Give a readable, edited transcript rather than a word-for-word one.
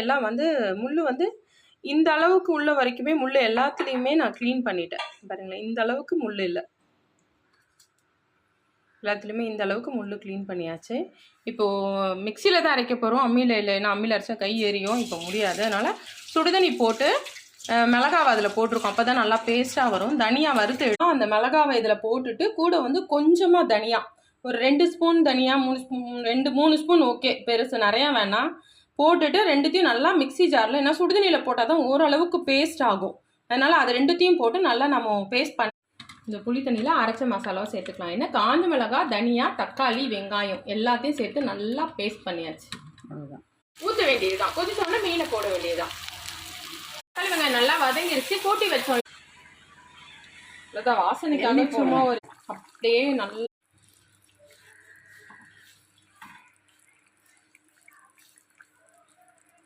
எல்லாம் வந்து முள்ளு வந்து இந்த அளவுக்கு உள்ள வரைக்குமே முள்ளு எல்லாத்துலேயுமே நான் க்ளீன் பண்ணிட்டேன். பாருங்களேன், இந்த அளவுக்கு முள்ளு இல்லை. எல்லாத்துலேயுமே இந்த அளவுக்கு முள்ளு க்ளீன் பண்ணியாச்சு. இப்போது மிக்சியில் தான் அரைக்க போகிறோம். அம்மியில் இல்லை, ஏன்னா அம்மியில் அரைச்சா கை எரியும். இப்போ முடியாது. அதனால் சுடுதண்ணி போட்டு மிளகாவை அதில் போட்டிருக்கோம். அப்போ தான் நல்லா பேஸ்ட்டாக வரும். தனியாக வறுத்து எடுக்கும். அந்த மிளகாவை இதில் போட்டுட்டு கூட வந்து கொஞ்சமாக தனியா, ஒரு 2 ஸ்பூன் தனியா, 3 ஸ்பூன், 2-3 ஸ்பூன் ஓகே, பெருசு நிறையா வேணாம், போட்டுட்டு ரெண்டுத்தையும் நல்லா மிக்சி ஜாரில், ஏன்னா சுடுதண்ணியில் போட்டால் தான் ஓரளவுக்கு பேஸ்ட் ஆகும். அதனால் அது ரெண்டுத்தையும் போட்டு நல்லா நம்ம பேஸ்ட் பண்ணி இந்த புளி தண்ணியில் அரைச்ச மசாலாவை சேர்த்துக்கலாம். ஏன்னா காஞ்ச மிளகாய், தனியா, தக்காளி, வெங்காயம் எல்லாத்தையும் சேர்த்து நல்லா பேஸ்ட் பண்ணியாச்சு. அவ்வளோதான். ஊற்ற வேண்டியதுதான். கொதிச்சோன்னா மீனை போட வேண்டியதுதான். தக்காளி வெங்காயம் நல்லா வதங்கிருச்சு. கூட்டி வச்சோம். அவ்வளோதான். வாசனைக்காக சும்மா ஒரு அப்படியே நல்லா